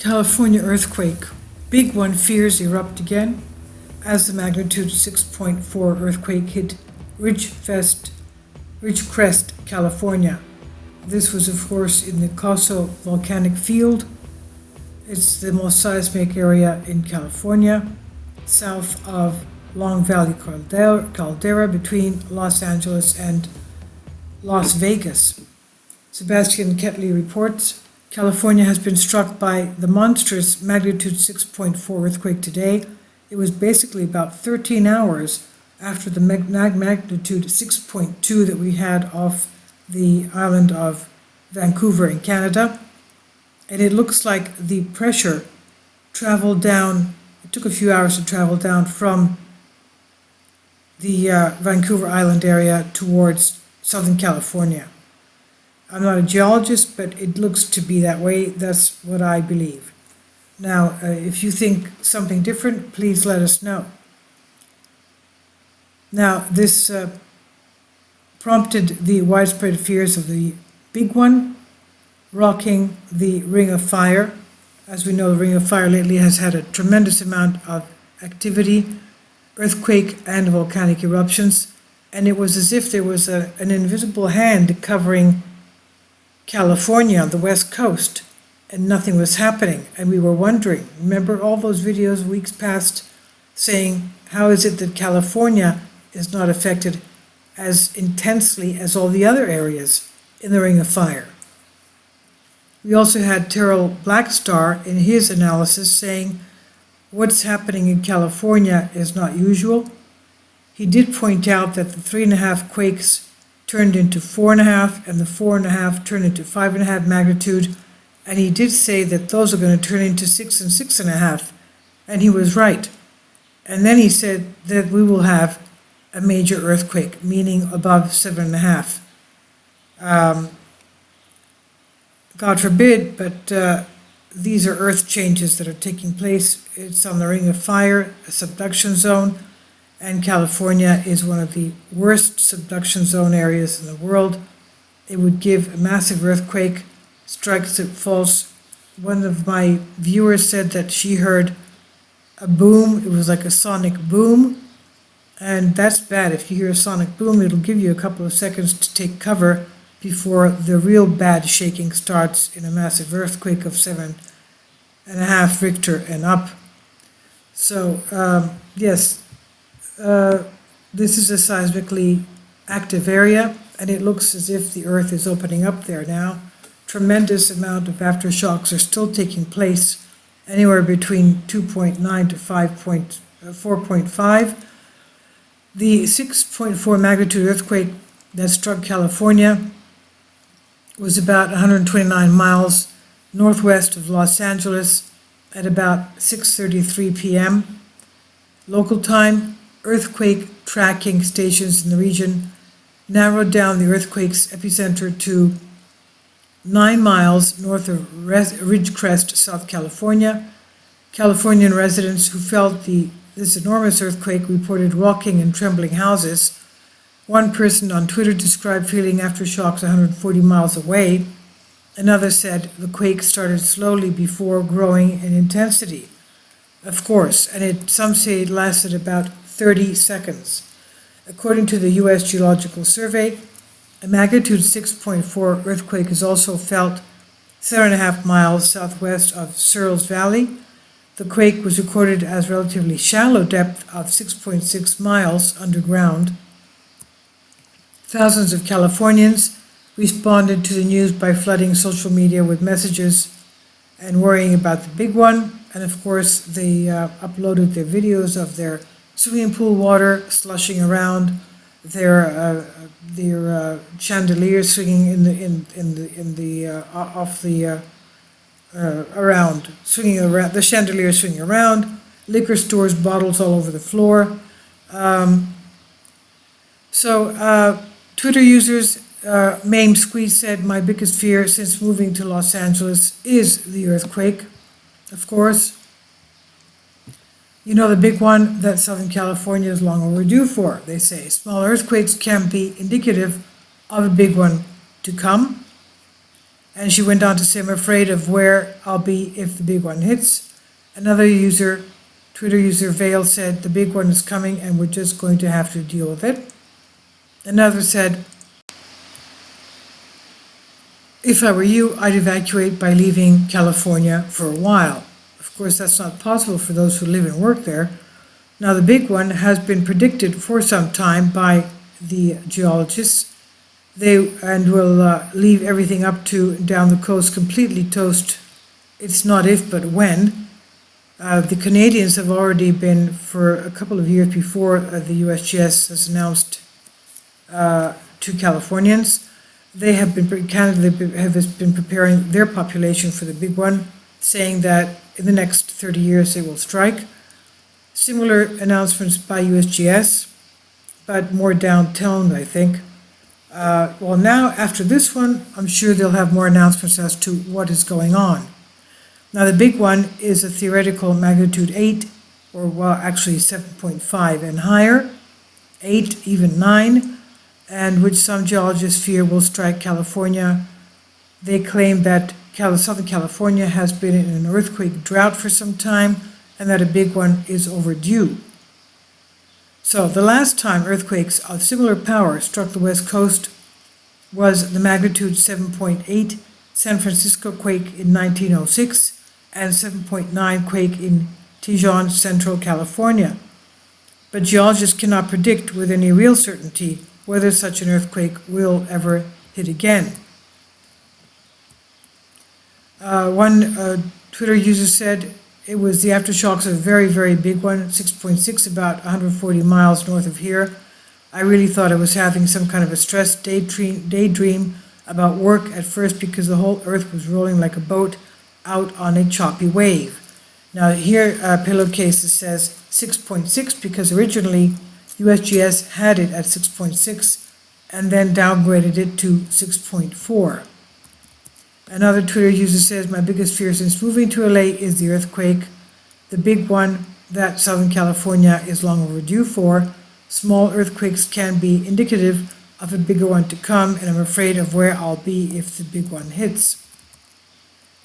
California earthquake. Big one fears erupt again as the magnitude 6.4 earthquake hit Ridgecrest, California. This was, of course, in the Coso volcanic field. It's the most seismic area in California, south of Long Valley Caldera between Los Angeles and Las Vegas. Sebastian Ketley reports, California has been struck by the monstrous magnitude 6.4 earthquake today. It was basically about 13 hours after the magnitude 6.2 that we had off the island of Vancouver in Canada. And it looks like the pressure traveled down, it took a few hours to travel down from the Vancouver Island area towards Southern California. I'm not a geologist, but it looks to be that way. That's what I believe. Now, if you think something different, please let us know. Now, this prompted the widespread fears of the big one, rocking the Ring of Fire. As we know, the Ring of Fire lately has had a tremendous amount of activity, earthquake and volcanic eruptions, and it was as if there was an invisible hand covering California on the west coast, and nothing was happening, and we were wondering. Remember all those videos weeks past saying, how is it that California is not affected as intensely as all the other areas in the Ring of Fire? We also had Terrell Blackstar in his analysis saying, what's happening in California is not usual. He did point out that the 3.5 quakes turned into 4.5, and the 4.5 turned into 5.5 magnitude, and he did say that those are going to turn into 6 and 6.5, and he was right. And then he said that we will have a major earthquake, meaning above 7.5. God forbid, but these are earth changes that are taking place. It's on the Ring of Fire, a subduction zone, and California is one of the worst subduction zone areas in the world. It would give a massive earthquake, strikes it false. One of my viewers said that she heard a boom. It was like a sonic boom, and that's bad. If you hear a sonic boom, it'll give you a couple of seconds to take cover before the real bad shaking starts in a massive earthquake of 7.5 Richter and up. So, yes, this is a seismically active area, and it looks as if the earth is opening up there now. Tremendous amount of aftershocks are still taking place, anywhere between 2.9 to 4.5. The 6.4 magnitude earthquake that struck California was about 129 miles northwest of Los Angeles at about 6:33 p.m. local time. Earthquake tracking stations in the region narrowed down the earthquake's epicenter to 9 miles north of Ridgecrest, South California. Californian residents who felt this enormous earthquake reported rocking and trembling houses. One person on Twitter described feeling aftershocks 140 miles away. Another said the quake started slowly before growing in intensity. Of course, and some say it lasted about 30 seconds. According to the U.S. Geological Survey, a magnitude 6.4 earthquake is also felt 7.5 miles southwest of Searles Valley. The quake was recorded as relatively shallow depth of 6.6 miles underground. Thousands of Californians responded to the news by flooding social media with messages and worrying about the big one. And of course, they uploaded their videos of their swimming pool water slushing around, their chandelier swinging the chandelier swinging around, liquor stores, bottles all over the floor. Twitter users, Mame Squeeze said, my biggest fear since moving to Los Angeles is the earthquake, of course. You know, the big one that Southern California is long overdue for, they say. Small earthquakes can be indicative of a big one to come. And she went on to say, I'm afraid of where I'll be if the big one hits. Another user, Twitter user Vale, said, the big one is coming and we're just going to have to deal with it. Another said, if I were you, I'd evacuate by leaving California for a while. Of course, that's not possible for those who live and work there. Now, the big one has been predicted for some time by the geologists. They will leave everything up to down the coast completely toast. It's not if, but when. The Canadians have already been, for a couple of years before the USGS has announced to Californians, Canada has been preparing their population for the big one, saying that in the next 30 years they will strike. Similar announcements by USGS, but more down-toned, I think. Well, now, after this one, I'm sure they'll have more announcements as to what is going on. Now, the big one is a theoretical magnitude 8, or well, actually 7.5 and higher, 8, even 9, and which some geologists fear will strike California. They claim that Southern California has been in an earthquake drought for some time, and that a big one is overdue. So the last time earthquakes of similar power struck the West Coast was the magnitude 7.8 San Francisco quake in 1906 and 7.9 quake in Tijuana, Central California. But geologists cannot predict with any real certainty whether such an earthquake will ever hit again. One Twitter user said it was the aftershocks of a very, very big one, 6.6, about 140 miles north of here. I really thought I was having some kind of a stressed daydream about work at first because the whole earth was rolling like a boat out on a choppy wave. Now here, Pillowcases says 6.6 because originally USGS had it at 6.6 and then downgraded it to 6.4. Another Twitter user says, my biggest fear since moving to LA is the earthquake, the big one that Southern California is long overdue for. Small earthquakes can be indicative of a bigger one to come, and I'm afraid of where I'll be if the big one hits.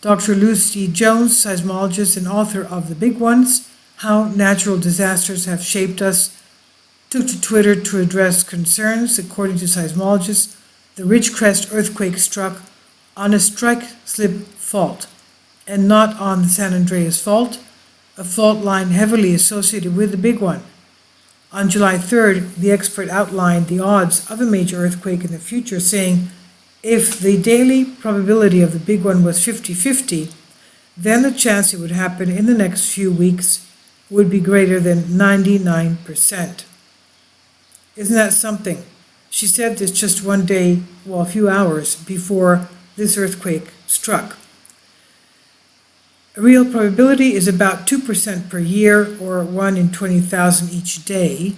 Dr. Lucy Jones, seismologist and author of The Big Ones, How Natural Disasters Have Shaped Us, took to Twitter to address concerns. According to seismologists, the Ridgecrest earthquake struck on a strike-slip fault and not on the San Andreas Fault, a fault line heavily associated with the big one. On July 3rd, the expert outlined the odds of a major earthquake in the future, saying if the daily probability of the big one was 50-50, then the chance it would happen in the next few weeks would be greater than 99%. Isn't that something? She said this just one day, well, a few hours before this earthquake struck. A real probability is about 2% per year, or 1 in 20,000 each day.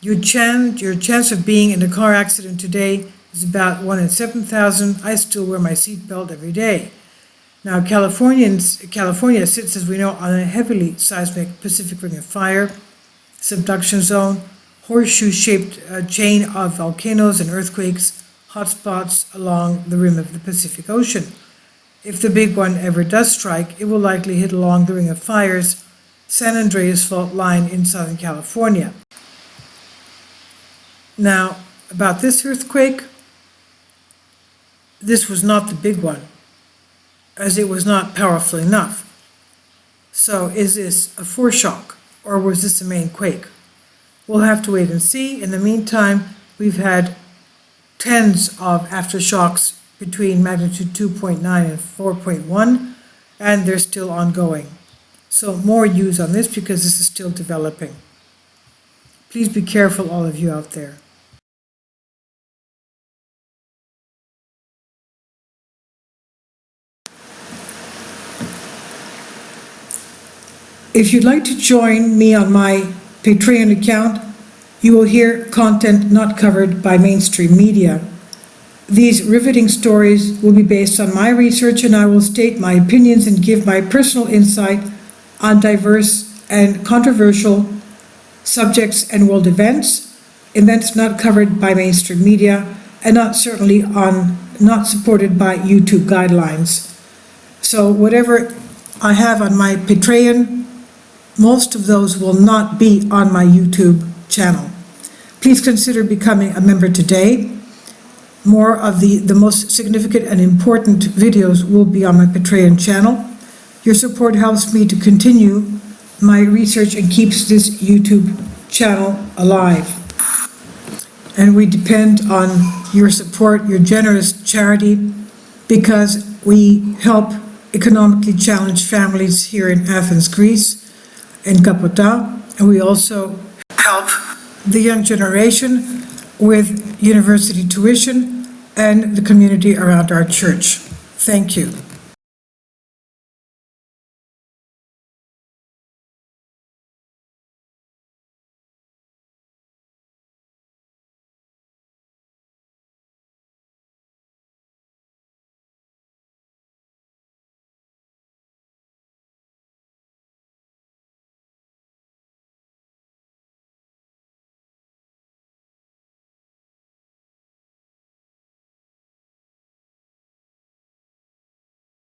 Your chance of being in a car accident today is about 1 in 7,000. I still wear my seatbelt every day. Now, California sits, as we know, on a heavily seismic Pacific Ring of Fire, subduction zone, horseshoe-shaped chain of volcanoes and earthquakes, hotspots along the rim of the Pacific Ocean. If the big one ever does strike, it will likely hit along the Ring of Fire's San Andreas Fault line in Southern California. Now, about this earthquake, this was not the big one, as it was not powerful enough. So is this a foreshock, or was this a main quake? We'll have to wait and see. In the meantime, we've had tens of aftershocks between magnitude 2.9 and 4.1, and they're still ongoing. So more news on this because this is still developing. Please be careful, all of you out there. If you'd like to join me on my Patreon account, you will hear content not covered by mainstream media. These riveting stories will be based on my research, and I will state my opinions and give my personal insight on diverse and controversial subjects and world events not covered by mainstream media, and not certainly on not supported by YouTube guidelines. So whatever I have on my Patreon, most of those will not be on my YouTube channel. Please consider becoming a member today. More of the most significant and important videos will be on my Patreon channel. Your support helps me to continue my research and keeps this YouTube channel alive. And we depend on your support, your generous charity, because we help economically challenged families here in Athens, Greece, in Kapota, and we also help the young generation with university tuition and the community around our church. Thank you.